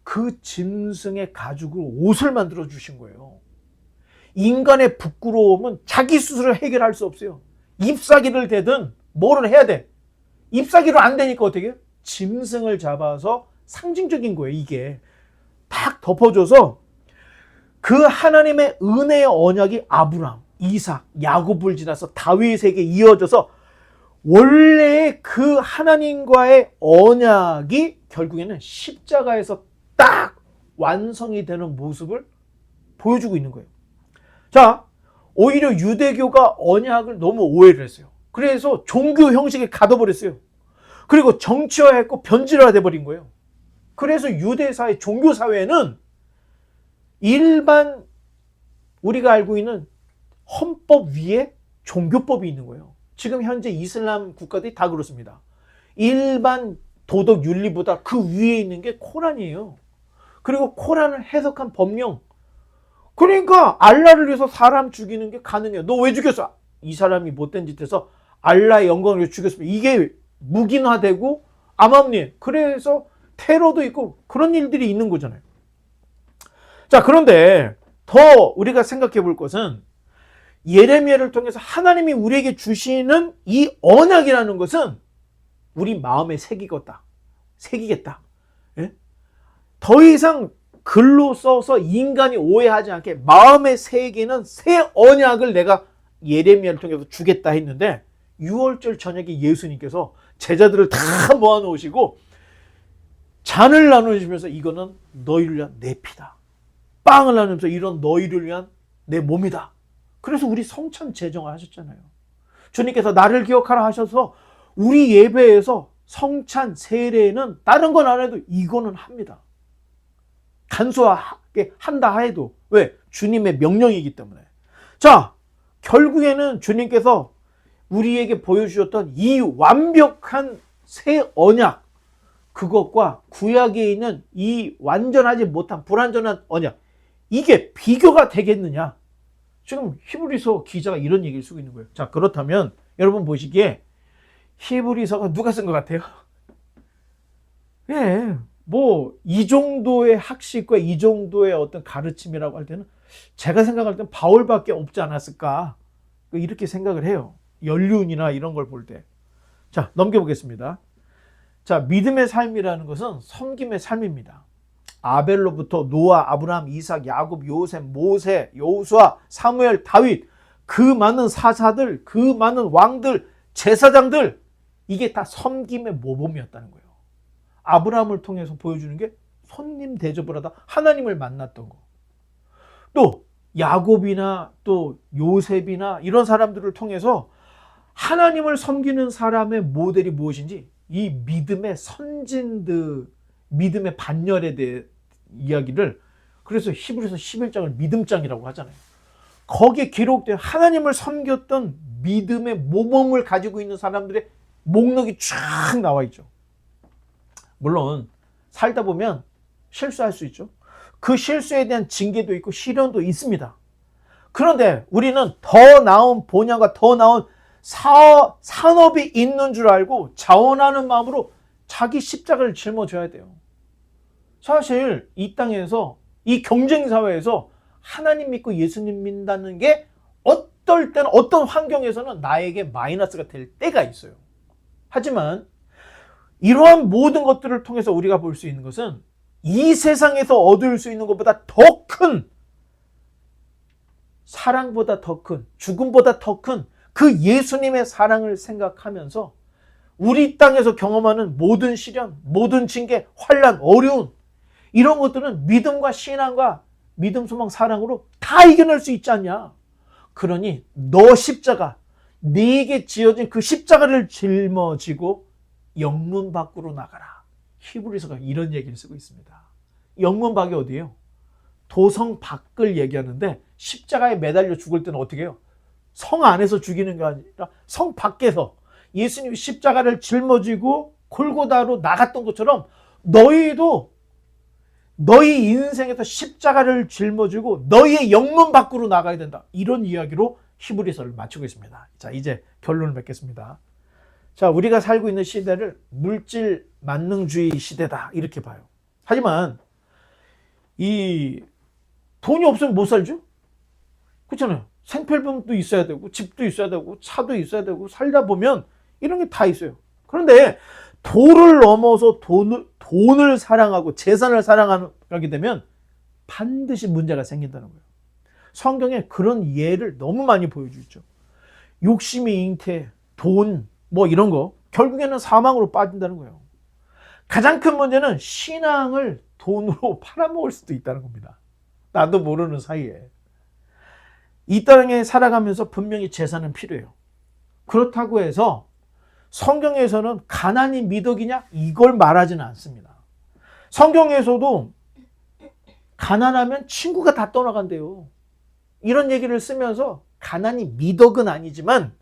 그 짐승의 가죽으로 옷을 만들어 주신 거예요. 인간의 부끄러움은 자기 스스로 해결할 수 없어요. 잎사귀를 대든 뭐를 해야 돼. 잎사귀로 안 되니까 어떻게 해요? 짐승을 잡아서 상징적인 거예요. 이게 탁 덮어줘서 그 하나님의 은혜의 언약이 아브람, 이삭, 야곱을 지나서 다윗에게 이어져서 원래의 그 하나님과의 언약이 결국에는 십자가에서 딱 완성이 되는 모습을 보여주고 있는 거예요. 자, 오히려 유대교가 언약을 너무 오해를 했어요. 그래서 종교 형식에 가둬버렸어요. 그리고 정치화했고 변질화돼 버린 거예요. 그래서 유대사회, 종교사회는 일반 우리가 알고 있는 헌법 위에 종교법이 있는 거예요. 지금 현재 이슬람 국가들이 다 그렇습니다. 일반 도덕 윤리보다 그 위에 있는 게 코란이에요. 그리고 코란을 해석한 법령. 그러니까 알라를 위해서 사람 죽이는 게 가능해요. 너 왜 죽였어? 이 사람이 못된 짓 해서 알라의 영광을 위해 죽였으면 이게 묵인화되고 암암리에. 그래서 테러도 있고 그런 일들이 있는 거잖아요. 자, 그런데 더 우리가 생각해 볼 것은 예레미야를 통해서 하나님이 우리에게 주시는 이 언약이라는 것은 우리 마음에 새기겠다. 예? 더 이상 글로 써서 인간이 오해하지 않게 마음에 새기는 새 언약을 내가 예레미야를 통해서 주겠다 했는데 6월절 저녁에 예수님께서 제자들을 다 모아놓으시고 잔을 나누시면서 이거는 너희를 위한 내 피다. 빵을 나누면서 이런 너희를 위한 내 몸이다. 그래서 우리 성찬 제정을 하셨잖아요. 주님께서 나를 기억하라 하셔서 우리 예배에서 성찬 세례는 다른 건 안 해도 이거는 합니다. 간소하게 한다 해도. 왜? 주님의 명령이기 때문에. 자, 결국에는 주님께서 우리에게 보여주셨던 이 완벽한 새 언약, 그것과 구약에 있는 이 완전하지 못한 불완전한 언약, 이게 비교가 되겠느냐? 지금 히브리서 기자가 이런 얘기를 쓰고 있는 거예요. 자, 그렇다면 여러분 보시기에 히브리서가 누가 쓴 것 같아요? 예, 뭐 이 정도의 학식과 이 정도의 어떤 가르침이라고 할 때는 제가 생각할 때는 바울밖에 없지 않았을까, 이렇게 생각을 해요. 연륜이나 이런 걸 볼 때. 자, 넘겨보겠습니다. 자, 믿음의 삶이라는 것은 섬김의 삶입니다. 아벨로부터 노아, 아브라함, 이삭, 야곱, 요셉, 모세, 여호수아, 사무엘, 다윗, 그 많은 사사들, 그 많은 왕들, 제사장들, 이게 다 섬김의 모범이었다는 거예요. 아브라함을 통해서 보여주는 게 손님 대접을 하다 하나님을 만났던 거. 또 야곱이나 또 요셉이나 이런 사람들을 통해서 하나님을 섬기는 사람의 모델이 무엇인지, 이 믿음의 선진들, 믿음의 반열에 대해 이야기를, 그래서 히브리서 11장을 믿음장이라고 하잖아요. 거기에 기록된 하나님을 섬겼던 믿음의 모범을 가지고 있는 사람들의 목록이 쫙 나와 있죠. 물론 살다 보면 실수할 수 있죠. 그 실수에 대한 징계도 있고 시련도 있습니다. 그런데 우리는 더 나은 본향과 더 나은 산업이 있는 줄 알고 자원하는 마음으로 자기 십자가를 짊어져야 돼요. 사실 이 땅에서, 이 경쟁 사회에서 하나님 믿고 예수님 믿는다는 게 어떨 때는, 어떤 환경에서는 나에게 마이너스가 될 때가 있어요. 하지만 이러한 모든 것들을 통해서 우리가 볼 수 있는 것은 이 세상에서 얻을 수 있는 것보다 더 큰, 사랑보다 더 큰, 죽음보다 더 큰 그 예수님의 사랑을 생각하면서 우리 땅에서 경험하는 모든 시련, 모든 징계, 환난, 어려움, 이런 것들은 믿음과 신앙과 믿음, 소망, 사랑으로 다 이겨낼 수 있지 않냐. 그러니 너 십자가, 네게 지어진 그 십자가를 짊어지고 영문 밖으로 나가라. 히브리서가 이런 얘기를 쓰고 있습니다. 영문 밖이 어디예요? 도성 밖을 얘기하는데, 십자가에 매달려 죽을 때는 어떻게 해요? 성 안에서 죽이는 게 아니라 성 밖에서 예수님이 십자가를 짊어지고 골고다로 나갔던 것처럼 너희도 너희 인생에서 십자가를 짊어지고 너희의 영문 밖으로 나가야 된다. 이런 이야기로 히브리서를 마치고 있습니다. 자, 이제 결론을 맺겠습니다. 자, 우리가 살고 있는 시대를 물질 만능주의 시대다, 이렇게 봐요. 하지만 이 돈이 없으면 못 살죠? 그렇잖아요. 생필품도 있어야 되고, 집도 있어야 되고, 차도 있어야 되고, 살다 보면 이런 게 다 있어요. 그런데 돈을 넘어서 돈을 사랑하고 재산을 사랑하게 되면 반드시 문제가 생긴다는 거예요. 성경에 그런 예를 너무 많이 보여주죠. 욕심이 잉태, 돈, 뭐 이런 거, 결국에는 사망으로 빠진다는 거예요. 가장 큰 문제는 신앙을 돈으로 팔아먹을 수도 있다는 겁니다. 나도 모르는 사이에. 이 땅에 살아가면서 분명히 재산은 필요해요. 그렇다고 해서 성경에서는 가난이 미덕이냐, 이걸 말하지는 않습니다. 성경에서도 가난하면 친구가 다 떠나간대요. 이런 얘기를 쓰면서 가난이 미덕은 아니지만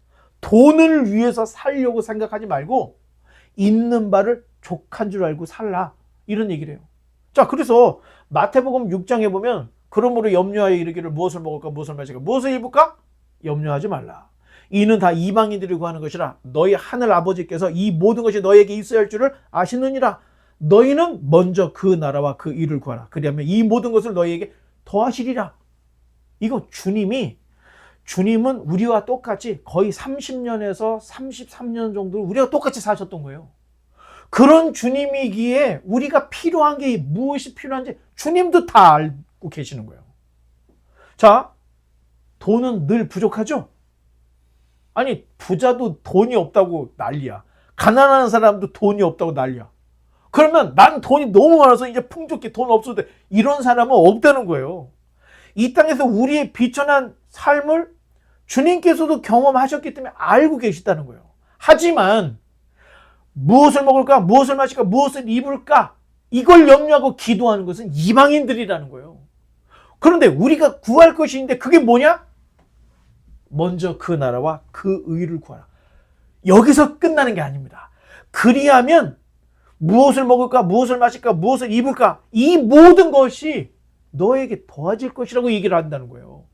돈을 위해서 살려고 생각하지 말고 있는 바를 족한 줄 알고 살라, 이런 얘기를 해요. 자, 그래서 마태복음 6장에 보면 그러므로 염려하여 이르기를 무엇을 먹을까, 무엇을 마실까, 무엇을 입을까? 염려하지 말라. 이는 다 이방인들이 구하는 것이라. 너희 하늘 아버지께서 이 모든 것이 너에게 있어야 할 줄을 아시느니라. 너희는 먼저 그 나라와 그 일을 구하라. 그리하면 이 모든 것을 너희에게 더하시리라. 이거 주님은 우리와 똑같이 거의 30년에서 33년 정도 우리와 똑같이 사셨던 거예요. 그런 주님이기에 우리가 필요한 게 무엇이 필요한지 주님도 다 알고 계시는 거예요. 자, 돈은 늘 부족하죠? 아니, 부자도 돈이 없다고 난리야. 가난한 사람도 돈이 없다고 난리야. 그러면 난 돈이 너무 많아서 이제 풍족해, 돈 없어도 돼, 이런 사람은 없다는 거예요. 이 땅에서 우리의 비천한 삶을 주님께서도 경험하셨기 때문에 알고 계시다는 거예요. 하지만 무엇을 먹을까, 무엇을 마실까, 무엇을 입을까, 이걸 염려하고 기도하는 것은 이방인들이라는 거예요. 그런데 우리가 구할 것이 있는데 그게 뭐냐? 먼저 그 나라와 그 의를 구하라. 여기서 끝나는 게 아닙니다. 그리하면 무엇을 먹을까, 무엇을 마실까, 무엇을 입을까, 이 모든 것이 너에게 더해질 것이라고 얘기를 한다는 거예요.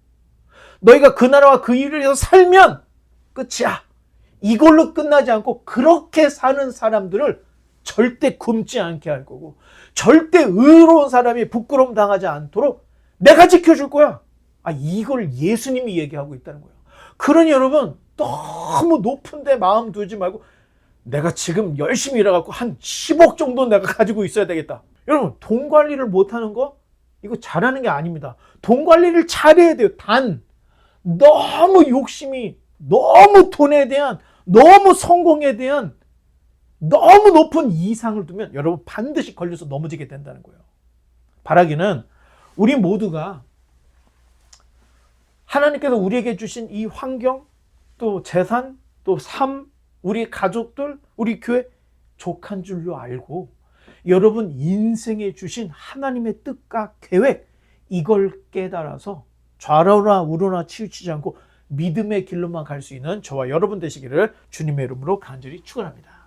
너희가 그 나라와 그 일을 위해서 살면 끝이야. 이걸로 끝나지 않고 그렇게 사는 사람들을 절대 굶지 않게 할 거고, 절대 의로운 사람이 부끄러움 당하지 않도록 내가 지켜줄 거야. 이걸 예수님이 얘기하고 있다는 거예요. 그러니 여러분, 너무 높은 데 마음 두지 말고 내가 지금 열심히 일해갖고 한 10억 정도 내가 가지고 있어야 되겠다. 여러분, 돈 관리를 못하는 거 이거 잘하는 게 아닙니다. 돈 관리를 잘해야 돼요. 단 너무 욕심이, 너무 돈에 대한, 너무 성공에 대한 너무 높은 이상을 두면 여러분 반드시 걸려서 넘어지게 된다는 거예요. 바라기는 우리 모두가 하나님께서 우리에게 주신 이 환경, 또 재산, 또 삶, 우리 가족들, 우리 교회 족한 줄로 알고 여러분 인생에 주신 하나님의 뜻과 계획, 이걸 깨달아서 좌로나 우로나 치우치지 않고 믿음의 길로만 갈 수 있는 저와 여러분 되시기를 주님의 이름으로 간절히 축원합니다.